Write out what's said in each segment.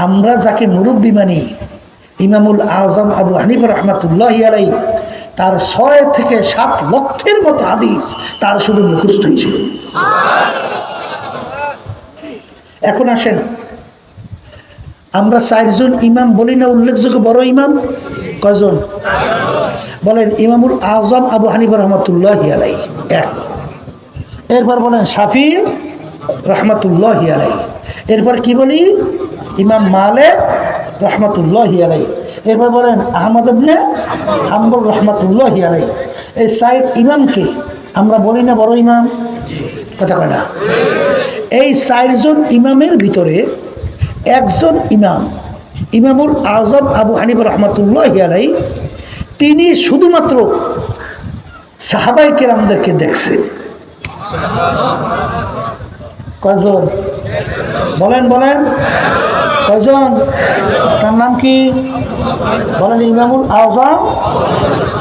আমরা যাকে মুরব্বী মানি, ইমামুল আজম আবু হানিফা রহমাতুল্লাহি আলাইহি, তার 6 থেকে 7 লক্ষের মতো হাদিস তার শুধু মুখস্থই ছিল। এখন আসেন, আমরা 4 জন ইমাম বলি না উল্লেখযোগ্য বড় ইমাম? কয়জন বলেন? ইমামুল আজম আবু হানিফা রহমাতুল্লাহি আলাইহি এক, এরপর বলেন শাফি রহমাতুল্লাহি আলাইহি, এরপর কি বলি? ইমাম মালিক রহমাতুল্লাহি আলাইহি, এরপর বলেন আহমদ ইবনে হাম্বল রহমাতুল্লাহি আলাইহি। এই 4 ইমামকে আমরা বলি না বড় ইমাম? কথা কয় না? এই 4 জন ইমামের ভিতরে একজন ইমাম, ইমামুল আজম আবু হানিফা রহমাতুল্লাহি আলাইহি, তিনি শুধুমাত্র সাহাবায়ে কেরামদেরকে দেখছে। কয়জন বলেন? বলেন কয়জন? তার নাম কি বলেন? ইমামুল আজম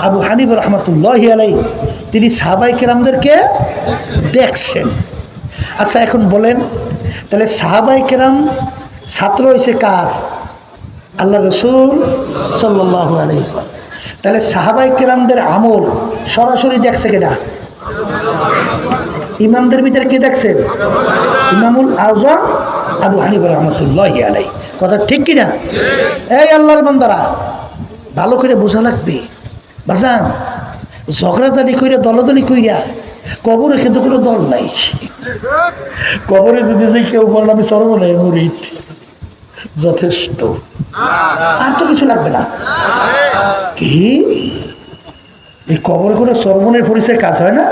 আবু হানিফা রহমাতুল্লাহি আলাইহি, তিনি সাহাবায়ে কেরামদেরকে দেখছেন। আচ্ছা এখন বলেন, তাহলে সাহাবায়ে কেরাম ছাত্র হয়েছে কার? আল্লাহ রসুল সাল্লাল্লাহু আলাইহি ওয়াসাল্লাম। তাহলে সাহাবায়ে কেরামদের আমল সরাসরি দেখছে কেডা? ইমামদের ভিতরে কে দেখছেন? ইমামুল আজম আবু হানিফা রহমাতুল্লাহি আলাইহি। কথা ঠিক কিনা? এই আল্লাহর বান্দারা, ভালো করে বোঝা লাগবে। বাজান, ঝগড়াঝাটি কইরা দলদলি কইরা কবরে কিন্তু কোনো দল নাই। কবরে যদি যে কেউ বলল আমি সর্বনয় মুরিদ, যথেষ্ট, আর তো কিছু লাগবে না। কি এই কবরে করে সর্বনের পরিচয় কাজ হয় না?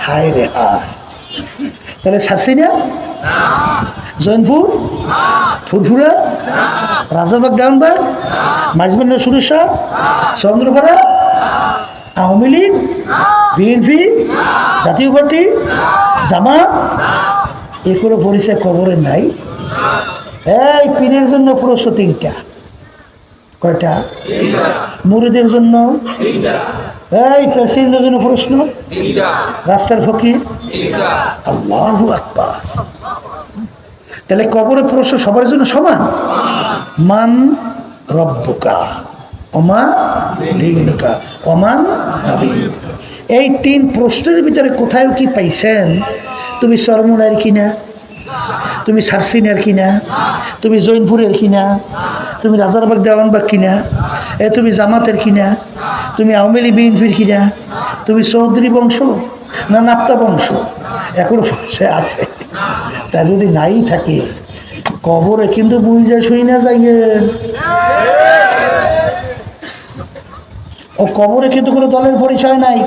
হায় রে হায়। তাহলে ছাড়ছি না? জৈনপুর, ফুরফুরা, রাজাবাগ, দেওয়ানবাগ, মাঝবান্ডা, সুরেশ্বর, চন্দ্রপাড়া, আওয়ামী লীগ, বিএনপি, জাতীয় পার্টি, জামাত, এ কোনো পরিচয় কবরে নাই। এই পীরের জন্য প্রশ্ন 3টা। কয়টা? মুরিদের জন্য, এই প্রেসিডেন্টের জন্য প্রশ্ন 3টা, রাস্তার ফকির 3টা। আল্লাহু আকবার। তাহলে কবরের প্রশ্ন সবার জন্য সমান। মান রব্বুকা ওমা দীনুকা ওমান নবিয়্যুক। এই 3 প্রশ্নের ভিতরে কোথায় কি পাইছেন? তুমি চরমনাইয়ের কিনা? তুমি সারসিনের কিনা? তুমি জৈনপুরের কিনা? তুমি রাজারবাগ, দেওয়ানবাগ কিনা? তুমি জামাতের কিনা? তুমি আওয়ামী লীগ, বিএনপির কিনা? তুমি চৌধুরী বংশ না নাপ্তা বংশ? এখনো পাশে আছে। তা যদি নাই থাকে, কবরে কিন্তু বুঝা শুই না যাইয়েন। ও কবরে কিন্তু কোনো দলের পরিচয় নাই।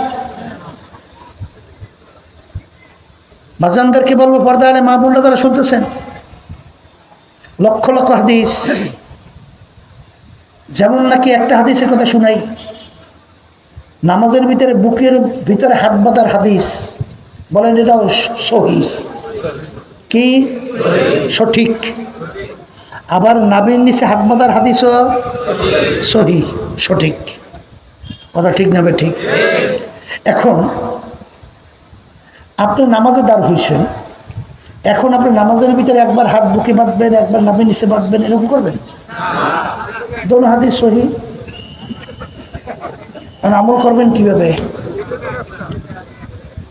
বাজানদেরকে বলবো, পর্দা আলে মা বোনরা যারা শুনতেছেন, লক্ষ লক্ষ হাদিস, যেমন নাকি একটা হাদিসের কথা শুনাই, নামাজের ভিতরে বুকের ভিতরে হাত বাঁধার হাদিস, বলেন এটাও সহিহ কি সঠিক? আবার নাভির নিচে হাত বাঁধার হাদিসও সহিহ সঠিক। কথা ঠিক না? ঠিক। এখন আপনি নামাজে দাঁড় হয়েছেন, এখন আপনি নামাজের ভিতরে একবার হাত বুকে বাঁধবেন, একবার নাভির নিচে বাঁধবেন, এরকম করবেন? দোনো হাদিস সহিহ। আমল করবেন কিভাবে?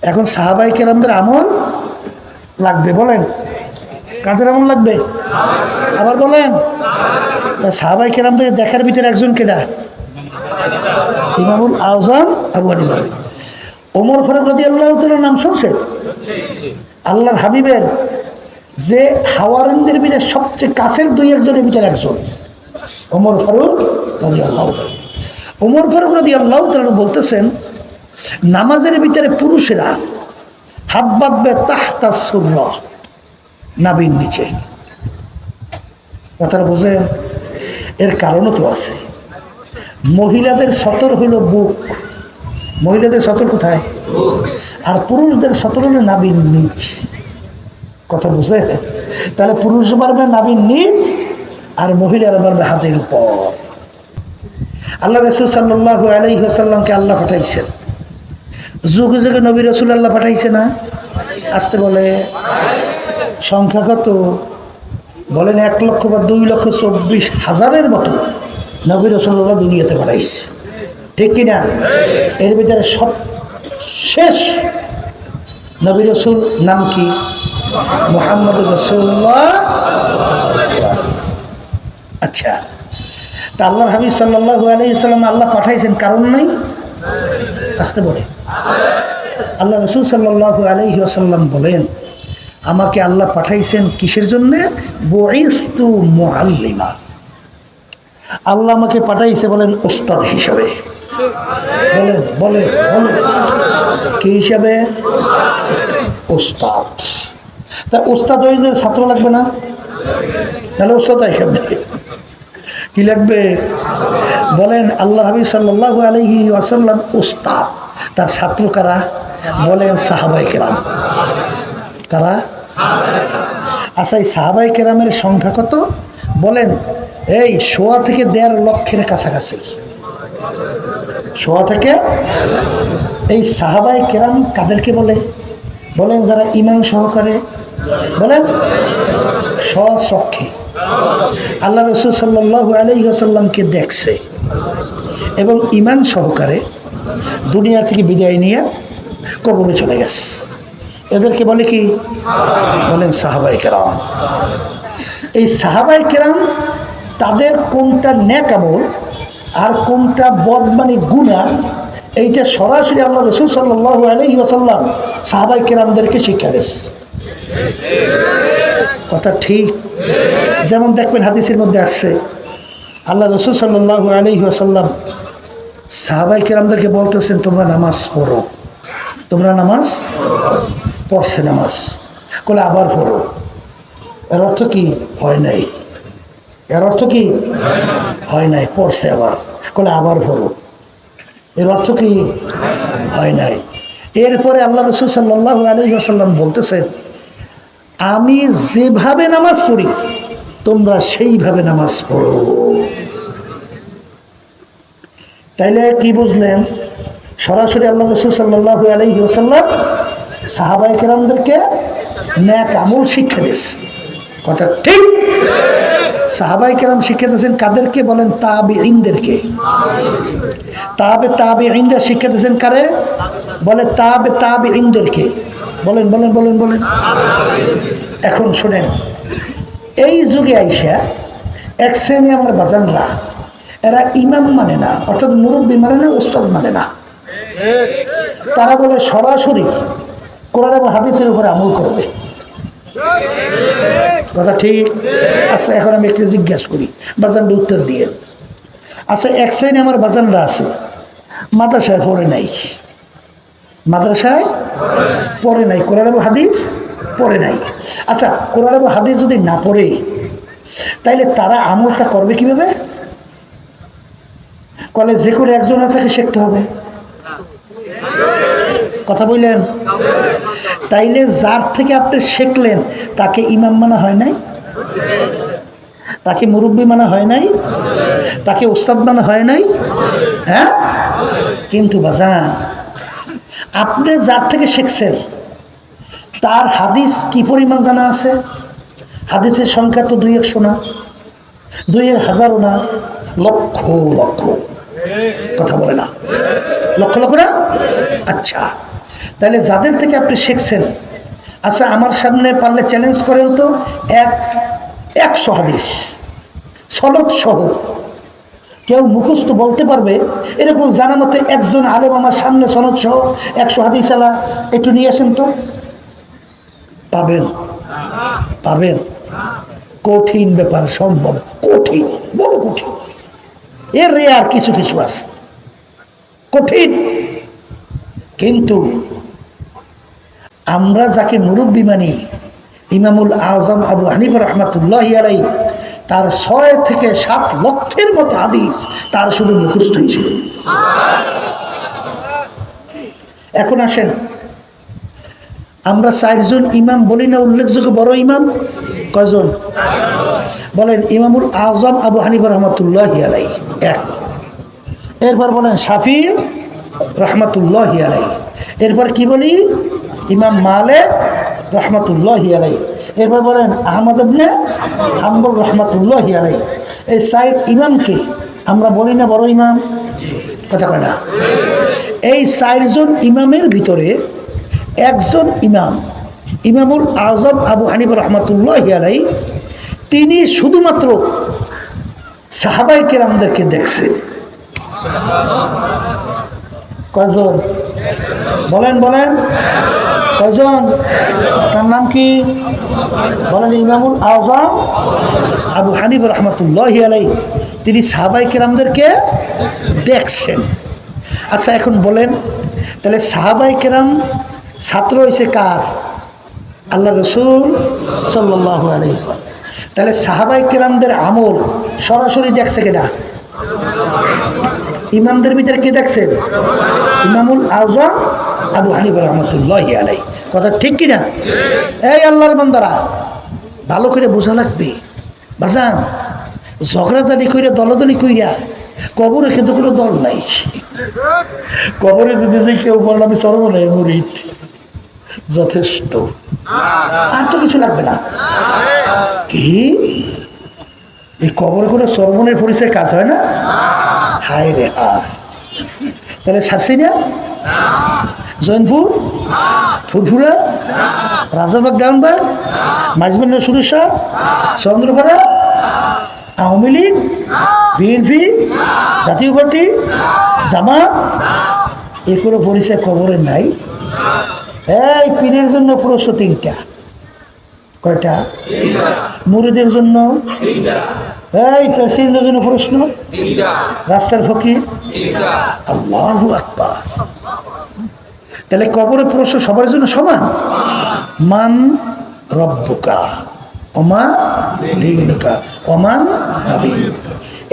এখন সাহাবায়ে কেরামদের আমল লাগবে। বলেন কাদের আমল লাগবে? আবার বলেন। সাহাবায়ে কেরামদের দেখার ভিতরে একজন কেডা? ইমামুল আজম আবু হানিফা। ওমর ফারুক রাদিয়াল্লাহু তাআলা নাম শুনছেন? আল্লাহর হাবিবের যে হাওয়ারিনদের ভিতরে সবচেয়ে কাছের 2-1 ভিতরে একজন ওমর ফারুক রাদিয়াল্লাহু তাআলা। ওমর ফারুক রাদিয়াল্লাহু তাআলা বলতেছেন, নামাজের ভিতরে পুরুষেরা হাত বাঁধবে তাহতা সুররা, নাভির নিচে। কথাটা বোঝেন? এর কারণও তো আছে। মহিলাদের সতর হইল বুক, মহিলাদের সতর কোথায়? আর পুরুষদের সতর হলো নাভির নিচ। কথা বুঝে? তাহলে পুরুষ পারবে নাভির নিচ, আর মহিলারা পারবে হাতের উপর। আল্লাহ রাসূল সাল্লাল্লাহু আলাইহি ওয়াসাল্লামকে আল্লাহ পাঠাইছেন, যুগে যুগে নবী রাসূল আল্লাহ পাঠাইছে না? আসতে বলে সংখ্যা কত? বলেন 1,00,000 বা 2,24,000 মতো নবী রাসূলুল্লাহ দুনিয়াতে পাঠাইছে, ঠিক কিনা? এর ভিতরে সব শেষ নবী রাসূল নাম কি? মুহাম্মদুর রাসূলুল্লাহ। আচ্ছা, তা আল্লাহর হাবিব সাল্লাল্লাহু আলাইহি ওয়াসাল্লাম আল্লাহ পাঠাইছেন, কারণ নাই? আসতে বলে আল্লাহ রাসূল সাল্লাল্লাহু আলাইহি ওয়াসাল্লাম বলেন, আমাকে আল্লাহ পাঠাইছেন কিসের জন্যে? বুইসতু মুআল্লিমা। আল্লাহ আমাকে পাঠাইছে বলেন উস্তাদ হিসাবে। বলেন বলেন বলেন কি হিসাবে? উস্তাদ। তা উস্তাদ হইলে ছাত্র লাগবে না? তাহলে উস্তাদ হিসাবে কি লাগবে? বলেন আল্লাহ হাবিব সাল্লাল্লাহু আলাইহি ওয়াসাল্লাম উস্তাদ, তার ছাত্র কারা? বলেন সাহাবায়ে কেরাম। কারা? আচ্ছা, এই সাহাবায়ে কেরামের সংখ্যা কত? বলেন এই 1.5 থেকে 1.5 লক্ষের কাছাকাছি। 1.5 থেকে। এই সাহাবায়ে কেরাম কাদেরকে বলে? বলেন যারা ঈমান সহকারে, বলেন স্বচক্ষে আল্লাহ রাসূল সাল্লাল্লাহু আলাইহি ওয়াসাল্লামকে দেখছে এবং ঈমান সহকারে দুনিয়া থেকে বিদায় নিয়ে কবরে চলে গেছে, এদেরকে বলে কি? বলেন সাহাবায়ে কেরাম। এই সাহাবায়ে কেরাম তাদের কোনটা নেক আমল আর কোনটা বদমানি গুনাহ, এইটা সরাসরি আল্লাহ রাসূল সাল্লাল্লাহু আলাইহি ওয়াসাল্লাম সাহাবায়ে কেরামদেরকে শিক্ষা দিয়েছে। কথা ঠিক? যেমন দেখবেন হাদিসের মধ্যে আসছে আল্লাহ রাসূল সাল্লাল্লাহু আলাইহি ওয়াসাল্লাম সাহাবায়ে কেরামদেরকে বলতেছেন, তোমরা নামাজ পড়ো। তোমরা নামাজ পড়ছে, নামাজ বলে আবার পড়ো। এর অর্থ কি? হয় নাই। এর অর্থ কি? হয় নাই। পড়ছে আবার, বলে আবার পড়ো। এর অর্থ কি? হয় নাই। এরপরে আল্লাহ রাসূল সাল্লাল্লাহু আলাইহি ওয়াসাল্লাম বলতেছেন, আমি যেভাবে নামাজ পড়ি তোমরা সেইভাবে নামাজ পড়ো। তাইলে কি বুঝলেন? সরাসরি আল্লাহ রাসূল সাল্লাল্লাহু আলাইহি ওয়াসাল্লাম সাহাবায়ে কেরামদেরকে নেক আমল শিক্ষা দিয়েছে। কথা ঠিক? সাহাবায়ে কেরাম শিক্ষা দিয়েছেন কাদেরকে? বলেন তাবিঈনদেরকে। তাবিঈনরা শিক্ষা দিয়েছেন কারে? বলে তাবিঈনদেরকে। বলেন বলেন বলেন বলেন। এখন শোনেন, এই যুগে আইসা এক শ্রেণী আমার বাজানরা, এরা ইমাম মানে না, অর্থাৎ মুরব্বী মানে না, উস্তাদ মানে না। তারা বলে সরাসরি কোরআন এবং হাদিসের উপরে আমল করবে। কথা ঠিক? আচ্ছা, এখন আমি একটু জিজ্ঞাসা করি, বাজানরা উত্তর দিয়ে। আচ্ছা, এক শ্রেণী আমার বাজানরা আছে মাদ্রাসায় পড়ে নাই, মাদ্রাসায় পড়ে নাই, কোরআন এবং হাদিস পড়ে নাই। আচ্ছা, কোরআন এবং হাদিস যদি না পড়ে তাইলে তারা আমলটা করবে কিভাবে? কলে যে করে একজন তাকে শিখতে হবে। কথা বললেন? তাইলে যার থেকে আপনি শিখলেন তাকে ইমাম মানা হয় নাই, তাকে মুরব্বী মানা হয় নাই, তাকে উস্তাদ মানা হয় নাই। হ্যাঁ, কিন্তু বাজান আপনি যার থেকে শিখছেন তার হাদিস কি পরিমাণ জানা আছে? হাদিসের সংখ্যা তো 2-100 না, 2-1000 না, লক্ষ লক্ষ। কথা বলে না? লক্ষ লক্ষ না? আচ্ছা, তাহলে যাদের থেকে আপনি শিখছেন, আচ্ছা আমার সামনে পারলে চ্যালেঞ্জ করেন তো, 100 হাদিস সনদ সহ কেউ মুখস্থ বলতে পারবে? এরকম জানা মতে একজন আলেম আমার সামনে সনদ সহ 100 হাদিস আলা একটু নিয়ে আসেন তো। পাবেন? পাবেন? কঠিন ব্যাপার, সম্ভব কঠিন, বড় কঠিন। এর আর কিছু কিছু আছে কঠিন, কিন্তু আমরা যাকে মুরব্বী মানি, ইমামুল আজম আবু হানিফা রাহমাতুল্লাহি আলাইহি, তার 6 থেকে 7 লক্ষের মতো হাদিস তার শুধু মুখস্থই ছিল। এখন আসেন, আমরা 4 জন ইমাম বলি না উল্লেখযোগ্য বড় ইমাম? কয়জন? বলেন ইমামুল আজম আবু হানিফা রাহমাতুল্লাহি আলাইহি 1। এরপর বলেন শাফি রাহমাতুল্লাহি আলাইহি। এরপর কি বলি? ইমাম মালিক রাহমাতুল্লাহি আলাইহি। এরপর বলেন আহমদ ইবনে হাম্বল রহমাতুল্লাহি আলাইহি। এই 4 ইমামকে আমরা বলি না বড় ইমাম? কথা কয় না? এই 4 জন ইমামের ভিতরে একজন ইমাম, ইমামুল আজম আবু হানিফা রহমাতুল্লাহি আলাইহি, তিনি শুধুমাত্র সাহাবায়ে কেরামদেরকে দেখছেন। কয়জন? বলেন বলেন, কয়জন? তার নাম কি বলেন? ইমামুল আজম আবু হানিফা রহমাতুল্লাহি আলাইহি, তিনি সাহাবায়ে কেরামদেরকে দেখছেন। আচ্ছা এখন বলেন, তাহলে সাহাবায়ে কেরাম ছাত্র হয়েছে কার? আল্লাহ রসুল সাল্লাল্লাহু আলাইহি ওয়াসাল্লাম। তাহলে সাহাবায়ে কেরামদের আমল সরাসরি দেখছে কেডা? ইমামদের ভিতরে কে দেখছেন? ইমামুল আজম আবু হানিফা রহমাতুল্লাহি আলাইহি। কথা ঠিক কিনা? এই আল্লাহর বান্দারা, ভালো করে বোঝা লাগবে। বাজান, ঝগড়াঝাটি কইরা দলাদলি কইরা কবরে কিন্তু কোনো দল নাই। কবরে যদি যে কেউ বলল আমি সর্বনয় মুরিদ, যথেষ্ট, আর তো কিছু লাগবে না। কি এই কবরে কোনো সর্বনের পরিচয় কাজ হয় না? হায় রে হায়। তাহলে ছাড়ছি না? জৈনপুর, ফুরফুরা, রাজাবাগ, দেওয়ানবাগ, মাঝবান্ডা, সুরেশ্বর, চন্দ্রপাড়া, আওয়ামী লীগ, বিএনপি, জাতীয় পার্টি, জামাত, এ কোনো পরিচয় কবরে নাই। এই পীরের জন্য প্রশ্ন 3টা। কয়টা? মুরিদের জন্য, এই প্রেসিডেন্টের জন্য প্রশ্ন 3টা, রাস্তার ফকির 3টা। আল্লাহু আকবার। তাহলে কবরের প্রশ্ন সবার জন্য সমান। মান রব্বুকা ওমা দীনুকা ওমান নবিয়্যুক।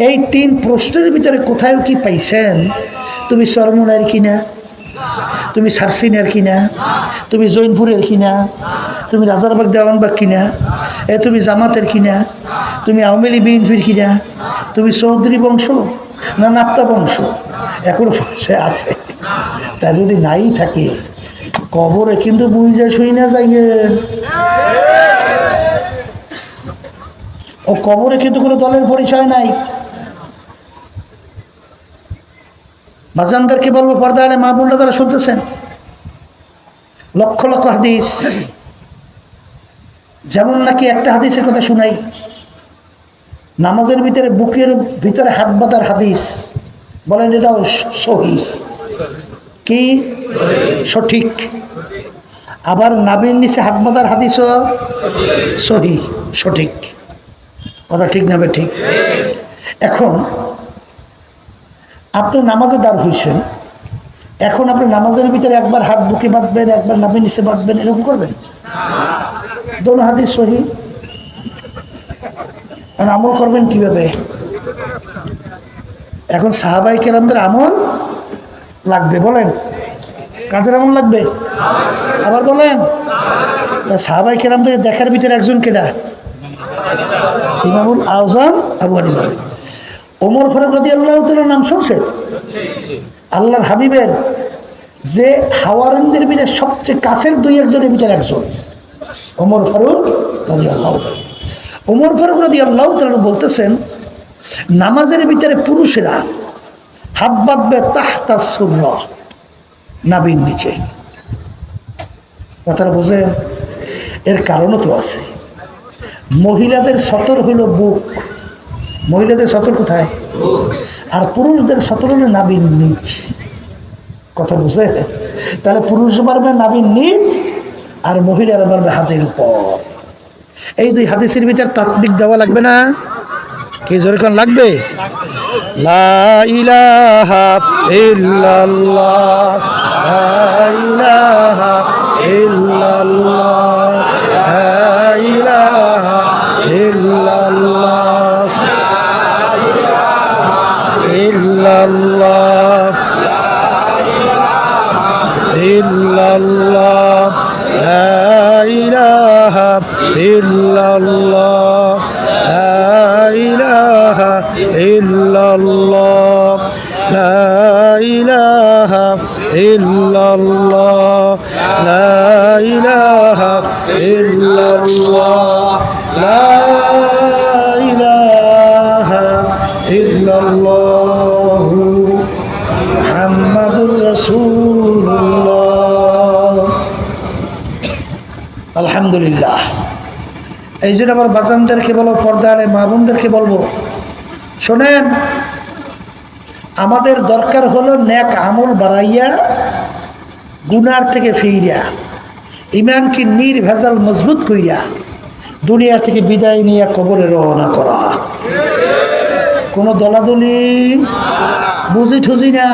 এই 3 প্রশ্নের ভিতরে কোথায় কি পাইছেন? তুমি চরমনাইয়ের কিনা, তুমি সারসিনের কিনা, তুমি জৈনপুরের কিনা, তুমি রাজারবাগ দেওয়ানবাগ কিনা, তুমি জামাতের কিনা, তুমি আওয়ামী লীগ বিএনপির কিনা, তুমি চৌধুরী বংশ না নাপ্তা বংশ? এখনো পাশে আছে। তা যদি নাই থাকে কবরে কিন্তু বুঝা শুই না যাইয়েন। ও কবরে কিন্তু কোনো দলের পরিচয় নাই। বাজানদেরকে বলবো, পর্দা আলে মা বোনরা তারা শুনতেছেন, লক্ষ লক্ষ হাদিস, যেমন নাকি একটা হাদিসের কথা শুনাই, নামাজের ভিতরে বুকের ভিতরে হাত বাঁধার হাদিস, বলেন এটাও সহিহ কি সঠিক? আবার নাভির নিচে হাত বাঁধার হাদিসও সহিহ সঠিক। কথা ঠিক না? ঠিক। এখন আপনি নামাজে দাঁড় হয়েছেন, এখন আপনি নামাজের ভিতরে একবার হাত বুকে বাঁধবেন, একবার নাভির নিচে বাঁধবেন, এরকম করবেন? দোনো হাদিস সহিহ। আমল করবেন কিভাবে? এখন সাহাবায়ে কেরামদের আমল লাগবে। বলেন কাদের আমল লাগবে? আবার বলেন। সাহাবায়ে কেরামদের দেখার ভিতরে একজন কেডা? ইমামুল আজম আবু হানিফা। ওমর ফারুক রাদিয়াল্লাহু তাআলা নাম শুনছেন? আল্লাহর হাবিবের যে হাওয়ারিনদের ভিতরে সবচেয়ে কাছের 2-1 ভিতরে একজন ওমর ফারুক রাদিয়াল্লাহু তাআলা। ওমর ফারুক রাদিয়াল্লাহু তাআলা বলতেছেন, নামাজের ভিতরে পুরুষেরা হাত বাঁধবে তাহতা সুররা, নাভির নিচে। কথাটা বোঝেন? এর কারণও তো আছে। মহিলাদের সতর হইল বুক, মহিলাদের সতর কোথায়? আর পুরুষদের সতর হলো নাভির নিচ। কথা বুঝে? তাহলে পুরুষ পারবে নাভির নিচ, আর মহিলারা পারবে হাতের উপর। এই 2 হাদিসের ভিতর তাকবীর দেওয়া লাগবে না? কি যেরকম লাগবে? লা ইলাহা ইল্লাল্লাহ, লা ইলাহা ইল্লাল্লাহ, লা ইলাহা ইল্লাল্লাহ, ইল্লাল্লাহ, ইল্লাল্লাহ, লা ইলাহা ইল্লাল্লাহ, লা ইলাহা ইল্লাল্লাহ, লা ইলাহা ইল্লাল্লাহ, লা ইলাহা ইল্লাল্লাহ। ইল্লাল্লাহ লা ইলাহা ইল্লাল্লাহু মুহাম্মাদুর রাসূলুল্লাহ। আলহামদুলিল্লাহ। এই জন্য আমার বাজানদেরকে বলো, পর্দা আলে মা বোনদেরকে বলবো, শোনেন, আমাদের দরকার হলো নেক আমল বাড়াইয়া গুনার থেকে ফিরিয়া ইমানকে নির্ভেজাল মজবুত কইরা দুনিয়া থেকে বিদায় নিয়ে কবরে রওনা করা। কোনো দলাদলি বুঝি ঠুজি না।